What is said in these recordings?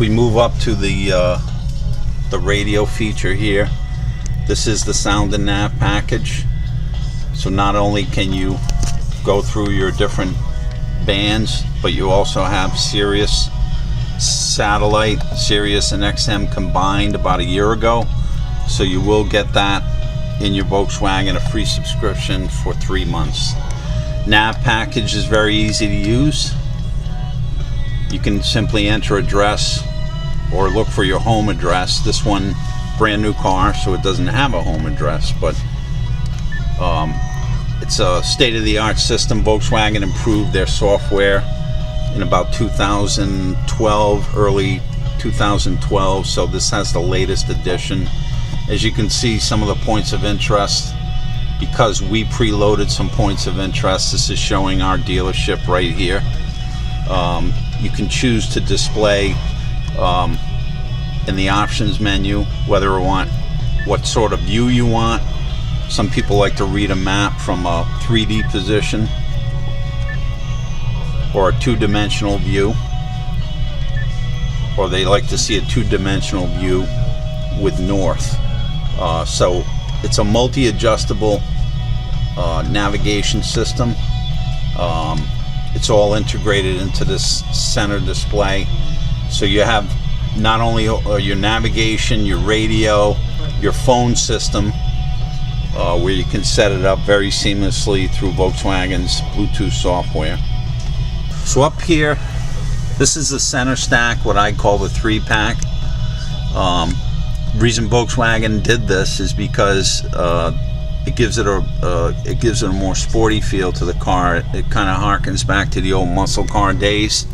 we move up to the radio feature here, this is the sound and nav package. So not only can you go through your different bands, but you also have Sirius satellite, Sirius and XM combined about a year ago. So you will get that in your Volkswagen, a free subscription for 3 months. Nav package is very easy to use. You can simply enter address or look for your home address. This one, brand new car, so it doesn't have a home address, but it's a state-of-the-art system. Volkswagen improved their software in about 2012, early 2012, so this has the latest edition. As you can see, some of the points of interest, because we preloaded some points of interest, this is showing our dealership right here. You can choose to display in the options menu whether you want what sort of view you want. Some people like to read a map from a 3D position or a two-dimensional view, or they like to see a two-dimensional view with north. So it's a multi-adjustable navigation system. It's all integrated into this center display, so you have not only your navigation, your radio, your phone system, where you can set it up very seamlessly through Volkswagen's Bluetooth software. So up here, this is the center stack, what I call the 3-pack. Reason Volkswagen did this is because it gives it a more sporty feel to the car. It kind of harkens back to the old muscle car days.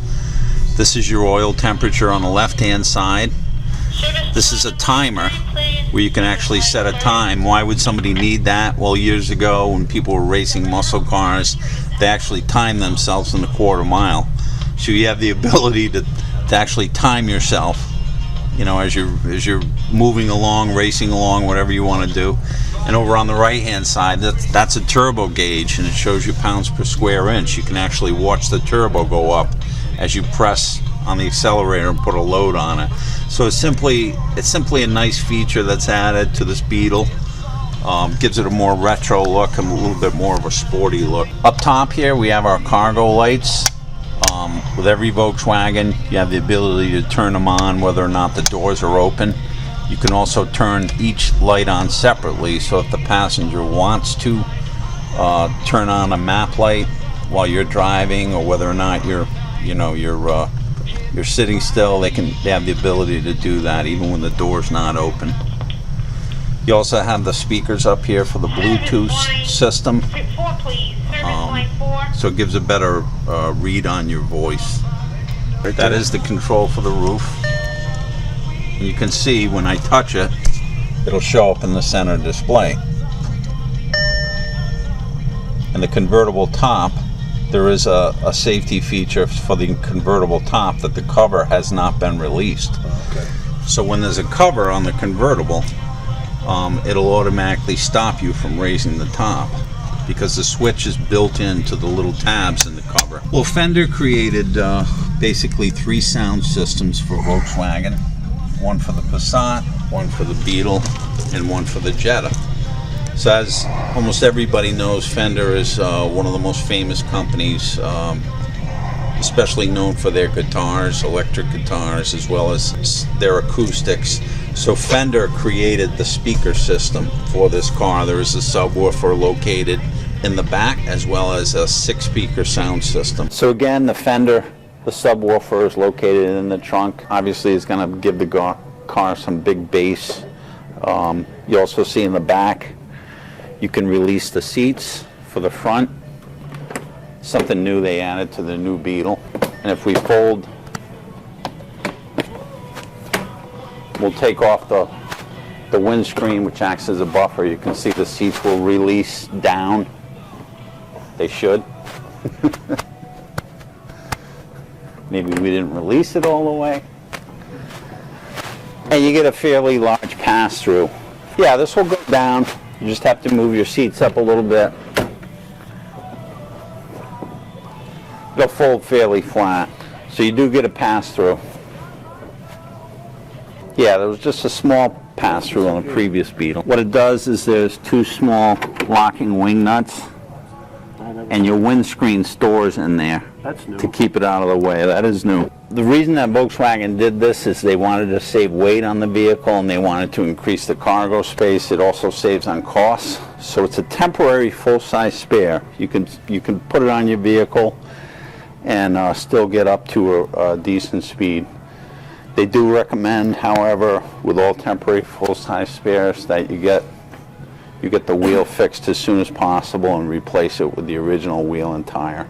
This is your oil temperature on the left-hand side. This is a timer where you can actually set a time. Why would somebody need that? Well, years ago when people were racing muscle cars, they actually timed themselves in a quarter mile. So you have the ability to actually time yourself, you know, as you're moving along, racing along, whatever you want to do. And over on the right hand side, that's a turbo gauge, and it shows you pounds per square inch. You can actually watch the turbo go up as you press on the accelerator and put a load on it. So it's simply a nice feature that's added to this Beetle. Gives it a more retro look and a little bit more of a sporty look. Up top here we have our cargo lights. With every Volkswagen you have the ability to turn them on whether or not the doors are open. You can also turn each light on separately, so if the passenger wants to turn on a map light while you're driving, or whether or not you're sitting still, they have the ability to do that even when the door's not open. You also have the speakers up here for the Bluetooth system, so it gives a better read on your voice. That is the control for the roof. And you can see when I touch it, it'll show up in the center display. And the convertible top, there is a safety feature for the convertible top that the cover has not been released. Okay. So when there's a cover on the convertible, it'll automatically stop you from raising the top because the switch is built into the little tabs in the cover. Well, Fender created basically 3 sound systems for Volkswagen. One for the Passat, one for the Beetle, and one for the Jetta. So as almost everybody knows, Fender is one of the most famous companies, especially known for their guitars, electric guitars, as well as their acoustics. So Fender created the speaker system for this car. There is a subwoofer located in the back, as well as a 6-speaker sound system. So again, the subwoofer is located in the trunk. Obviously, it's going to give the car some big bass. You also see in the back, you can release the seats for the front. Something new they added to the new Beetle. And if we fold, we'll take off the windscreen, which acts as a buffer. You can see the seats will release down. They should. Maybe we didn't release it all the way. And you get a fairly large pass-through. Yeah, this will go down. You just have to move your seats up a little bit. It'll fold fairly flat. So you do get a pass-through. Yeah, there was just a small pass-through on the previous Beetle. What it does is there's two small locking wing nuts, and your windscreen stores in there. That's new. To keep it out of the way. That is new. The reason that Volkswagen did this is they wanted to save weight on the vehicle and they wanted to increase the cargo space. It also saves on costs. So it's a temporary full-size spare. You can put it on your vehicle and still get up to a decent speed. They do recommend, however, with all temporary full-size spares, that you get the wheel fixed as soon as possible and replace it with the original wheel and tire.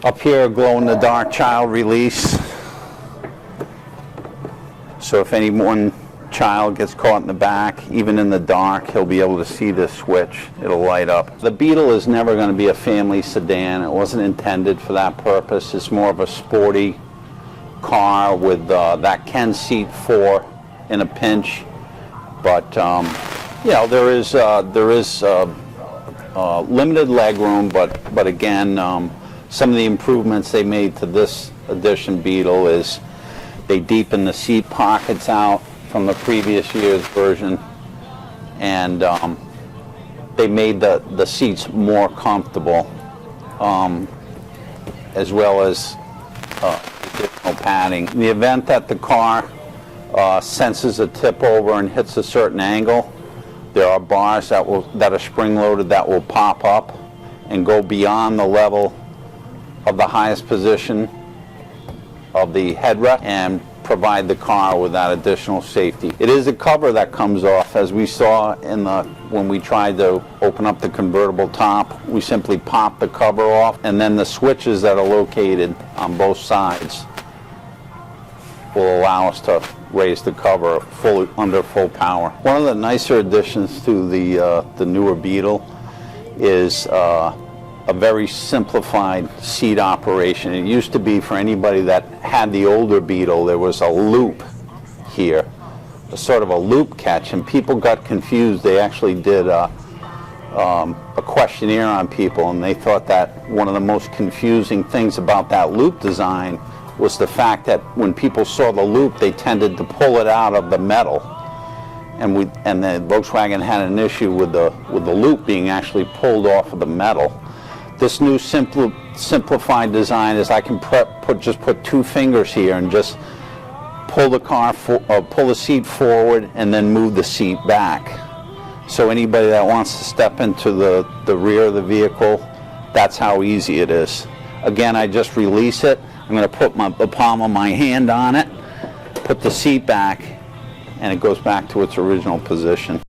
Up here, glow-in-the-dark child release. So if any one child gets caught in the back, even in the dark, he'll be able to see this switch. It'll light up. The Beetle is never going to be a family sedan. It wasn't intended for that purpose. It's more of a sporty car with that can seat 4 in a pinch. But you know, there is limited leg room, but again, some of the improvements they made to this edition Beetle is they deepen the seat pockets out from the previous year's version, and they made the seats more comfortable, as well as additional padding. In the event that the car senses a tip over and hits a certain angle, there are bars that are spring-loaded that will pop up and go beyond the level of the highest position of the headrest and provide the car with that additional safety. It is a cover that comes off, as we saw when we tried to open up the convertible top. We simply pop the cover off, and then the switches that are located on both sides will allow us to raise the cover under full power. One of the nicer additions to the newer Beetle is a very simplified seat operation. It used to be, for anybody that had the older Beetle, there was a loop here, a sort of a loop catch, and people got confused. They actually did a questionnaire on people, and they thought that one of the most confusing things about that loop design was the fact that when people saw the loop, they tended to pull it out of the metal, and the Volkswagen had an issue with the loop being actually pulled off of the metal. This new simplified design is I can just put 2 fingers here and just pull the seat forward and then move the seat back. So anybody that wants to step into the rear of the vehicle, that's how easy it is. Again, I just release it. I'm going to put the palm of my hand on it, put the seat back, and it goes back to its original position.